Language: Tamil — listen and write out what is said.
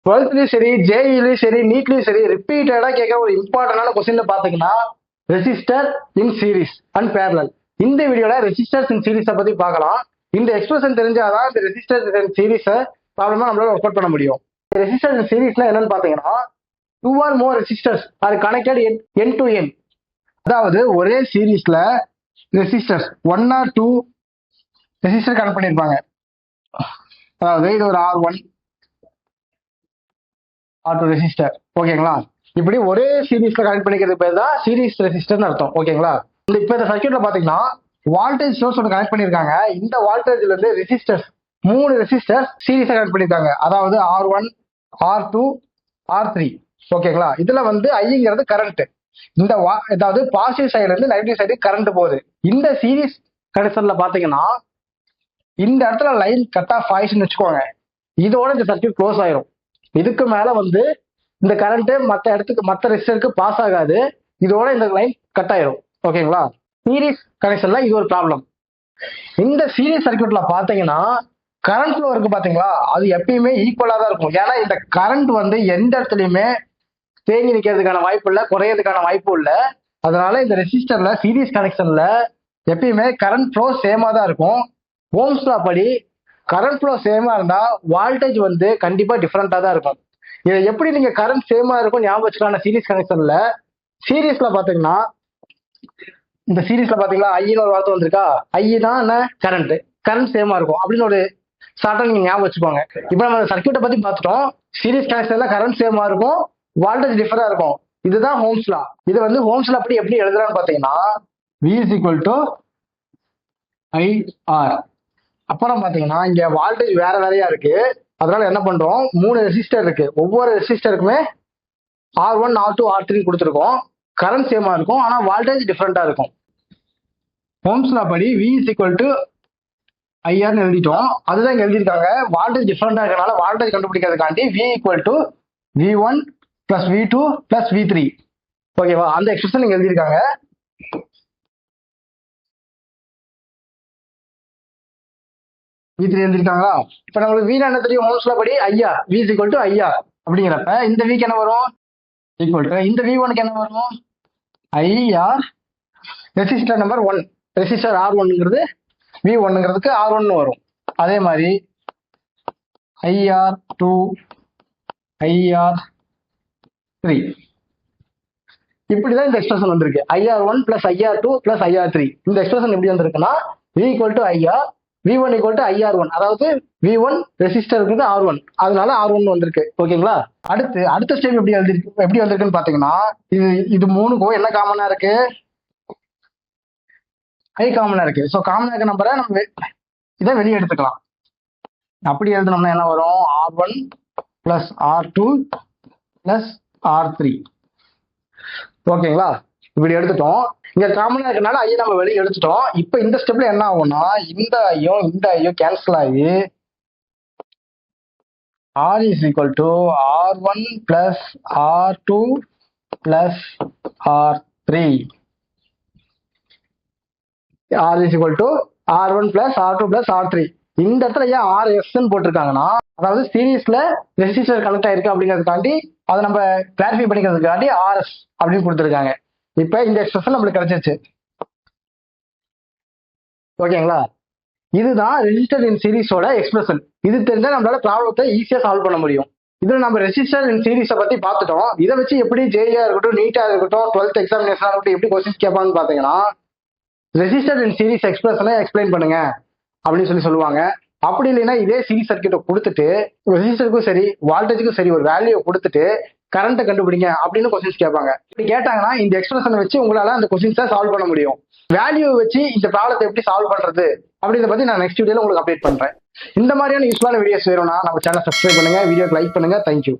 12th சரி, ஜேஇலையும் சரி, நீட்லயும் சரி ரிப்பீட்டடா கேட்க ஒரு இம்பார்ட்டன்டான கொஸ்டின் பாத்தீங்கன்னா resistor in series and parallel. இந்த வீடியோல ரெசிஸ்டர்ஸ் இன் சீரிஸ பத்தி பார்க்கலாம். இந்த எக்ஸ்பிரஷன் தெரிஞ்சாதான் இந்த ரெசிஸ்டர் இன் சீரிஸ ப்ராப்ளமா நம்மளால ஒர்க் அவுட் பண்ண முடியும். ரெசிஸ்டர் இன் சீரிஸ்ல என்னன்னு பாத்தீங்கன்னா 2 or more resistors R connected end to end. அதாவது ஒரே சீரிஸ்ல ரெசிஸ்டர்ஸ் 1 or 2 ரெசிஸ்டர் கனெக்ட் பண்ணிருப்பாங்க. அதாவது இது ஒரு R1 R2 ரெசிஸ்டர், ஓகேங்களா? இப்படி ஒரே சீரிஸ்ல கனெக்ட் பண்ணிக்கிறது பேர் தான் சீரிஸ் ரெசிஸ்டர்னு அர்த்தம், ஓகேங்களா? இப்ப இந்த சர்க்யூட்ல பாத்தீங்கன்னா வால்டேஜ் சோர்ஸ் ஒன்று கனெக்ட் பண்ணிருக்காங்க. இந்த வால்டேஜ்ல இருந்து ரெசிஸ்டர்ஸ் 3 ரெசிஸ்டர்ஸ் சீரிஸா கனெக்ட் பண்ணிருக்காங்க. அதாவது R1 R2 R3, ஓகேங்களா? இதுல வந்து ஐங்கிறது கரண்ட். இந்த அதாவது பாசிட்டிவ் சைடுல இருந்து நெகட்டிவ் சைடு கரண்ட் போகுது. இந்த சீரிஸ் கனெக்ஷன்ல பாத்தீங்கன்னா இந்த இடத்துல லைன் கட் ஆஃப் ஆயிடுச்சுன்னு வச்சுக்கோங்க, இதோட இந்த சர்க்யூட் க்ளோஸ் ஆயிரும். இதுக்கு மேல வந்து இந்த கரண்ட் மற்ற ரெசிஸ்டருக்கு பாஸ் ஆகாது. இதோட இந்த லைன் கட் ஆயிரும், ஓகேங்களா? சீரிஸ் கனெக்ஷன்ல இது ஒரு ப்ராப்ளம். இந்த சீரிஸ் சர்க்யூட்ல பாத்தீங்கன்னா கரண்ட் ஃப்ளோ இருக்கு பாத்தீங்களா, அது எப்பயுமே ஈக்குவலா தான் இருக்கும். ஏன்னா இந்த கரண்ட் வந்து எந்த இடத்துலயுமே தேங்கி நிக்கிறதுக்கான வாய்ப்பு இல்லை, குறையறதுக்கான வாய்ப்பு இல்லை. அதனால இந்த ரெசிஸ்டர்ல சீரிஸ் கனெக்ஷன்ல எப்பயுமே கரண்ட் ஃப்ளோ சேமா தான் இருக்கும். ஓம்ஸ் லா படி கரண்ட் ஃப்ளோ சேமா இருந்தா வால்டேஜ் வந்து கண்டிப்பா டிஃபரெண்டா தான் இருக்கும். இதை எப்படி நீங்க கரண்ட் சேமா இருக்கும் ஞாபகம் வச்சுக்கலாம். சீரிஸ் கனெக்ஷன்ல சீரிஸ்ல பாத்தீங்கன்னா இந்த சீரிஸ்ல பாத்தீங்களா ஐன்னு ஒரு வார்த்தை வந்திருக்கா, ஐ தான் என்ன கரண்ட் சேமா இருக்கும் அப்படின்னு ஒரு ஷார்ட்டா நீங்க ஞாபகம் வச்சுக்கோங்க. இப்ப நம்ம சர்க்யூட்டை பத்தி பார்த்துட்டோம். சீரிஸ் கனெக்ஷன்ல கரண்ட் சேமா இருக்கும், வால்டேஜ் டிஃபரா இருக்கும். இதுதான் ஓம்ஸ் லா. இது வந்து ஓம்ஸ் லா அப்படி எப்படி எழுதுறான்னு பாத்தீங்கன்னா V is equal to IR. அப்புறம் பாத்தீங்கன்னா இங்க வால்டேஜ் வேற வேறையா இருக்கு. அதனால என்ன பண்றோம், 3 ரெசிஸ்டர் இருக்கு. ஒவ்வொரு ரெசிஸ்டருக்குமே R1 R2 R3 கொடுத்துருக்கோம். கரண்ட் சேமா இருக்கும், ஆனா வால்டேஜ் டிஃபரெண்டா இருக்கும். ஓம்ஸ் லா படி V is equal to IR எழுதிட்டோம். அதுதான் இங்க எழுதியிருக்காங்க. வால்டேஜ் டிஃபரெண்டா இருக்கனால voltage கண்டுபிடிக்கிறதுக்காண்டி V equal to V1 plus V2 plus V3, ஓகேவா? அந்த எக்ஸ்பிரஷன் இங்க எழுதியிருக்காங்க. V3 எழுதிருக்காங்களா? இப்ப நம்மளுக்கு V என்ன தெரியும், ஓம்ஸ் லா படி IR, V is equal to IR அப்படிங்கிறப்ப இந்த Vக்கு என்ன வரும், ஈக்குவல் டு இந்த V1க்கு என்ன வரும், IR ரெசிஸ்டர் நம்பர் 1, ரெசிஸ்டர் R1ங்கிறது V1ங்கிறதுக்கு R1 வரும். அதே மாதிரி IR2 IR3 இப்படிதான் இந்த எக்ஸ்பிரஷன் வந்திருக்கு. IR1 plus IR2 plus IR3. இந்த எக்ஸ்பிரஷன் எப்படி வந்திருக்குன்னா V equal to IR, V1 equal to IR1. அதாவது V1 ரெசிஸ்டர் இருக்குது R1, அதனால R1 வந்திருக்கு, ஓகேங்களா? அடுத்த ஸ்டெப் எப்படி வந்திருக்குன்னு பாத்தீங்கன்னா இது மூணுக்கும் என்ன காமனா இருக்கு, I காமனா இருக்கு. ஸோ காமனா இருக்க நம்பரை நம்ம இதை வெளியே எடுத்துக்கலாம். அப்படி எழுதணும்னா என்ன வரும், R1 plus R2 plus R3, ஓகேங்களா? இப்படி எடுத்துட்டோம். இங்க காமனா இருக்கனால ஐ நம்ம வெளியே எடுத்துட்டோம். இப்ப இந்த ஸ்டெப்ல என்ன ஆகும்னா இந்த ஐயும் கேன்சல் ஆகி R is equal to R1 plus R2 plus R3. R is equal to R1 plus R2 plus R3. இந்த இடத்துல ஏன் RS போட்டிருக்காங்கன்னா அதாவது சீரீஸ்ல ரெசிஸ்டர் கனெக்ட் ஆயிருக்கு அப்படிங்கிறதுக்காண்டி அதை நம்ம கிளாரிஃபை பண்ணிக்கிறதுக்காண்டி RS அப்படின்னு கொடுத்துருக்காங்க. இப்ப இந்த எக்ஸ்பிரஷன் நம்மளுக்கு கிடைச்சிருச்சு, ஓகேங்களா? இதுதான் ரெசிஸ்டர் இன் சீரிஸோட எக்ஸ்பிரஷன். இது தெரிஞ்சா நம்மளால ப்ராப்ளத்தை ஈஸியா சால்வ் பண்ண முடியும். இதுல நம்ம ரெசிஸ்டர் இன் சீரிஸை பத்தி பார்த்துட்டோம். இதை வச்சு எப்படி ஜேஇயா இருக்கட்டும், நீட்டா இருக்கட்டும், 12th எக்ஸாமினேஷனா இருக்கட்டும் எப்படி கொஸ்டின்ஸ் கேட்பான்னு பாத்தீங்கன்னா ரெசிஸ்டர் இன் சீரிஸ் எக்ஸ்பிரஷனை எக்ஸ்பிளைன் பண்ணுங்க அப்படின்னு சொல்லுவாங்க. அப்படி இல்லைன்னா இதே சீரிஸ் சர்க்யூட்டை கொடுத்துட்டு ரெசிஸ்டருக்கும் சரி வால்டேஜுக்கும் சரி ஒரு வேல்யூ கொடுத்துட்டு கரண்ட்டை கண்டுபிடிங்க அப்படின்னு கொஸ்டின்ஸ் கேட்பாங்க. இப்படி கேட்டாங்கன்னா இந்த எக்ஸ்பிரஷனை வச்சு உங்களால அந்த கொஸ்டின்ஸை சால்வ் பண்ண முடியும். வேல்யூ வச்சு இந்த ப்ராப்ளத்தை எப்படி சால்வ் பண்றது அப்படின்றத பத்தி நான் நெக்ஸ்ட் வீடியோல உங்களுக்கு அப்டேட் பண்றேன். இந்த மாதிரியான யூஸ்ஃபுல்லான வீடியோஸ் வேணும்னா நம்ம சேனல் சப்ஸ்கிரைப் பண்ணுங்க, வீடியோக்கு லைக் பண்ணுங்க. தேங்க்யூ.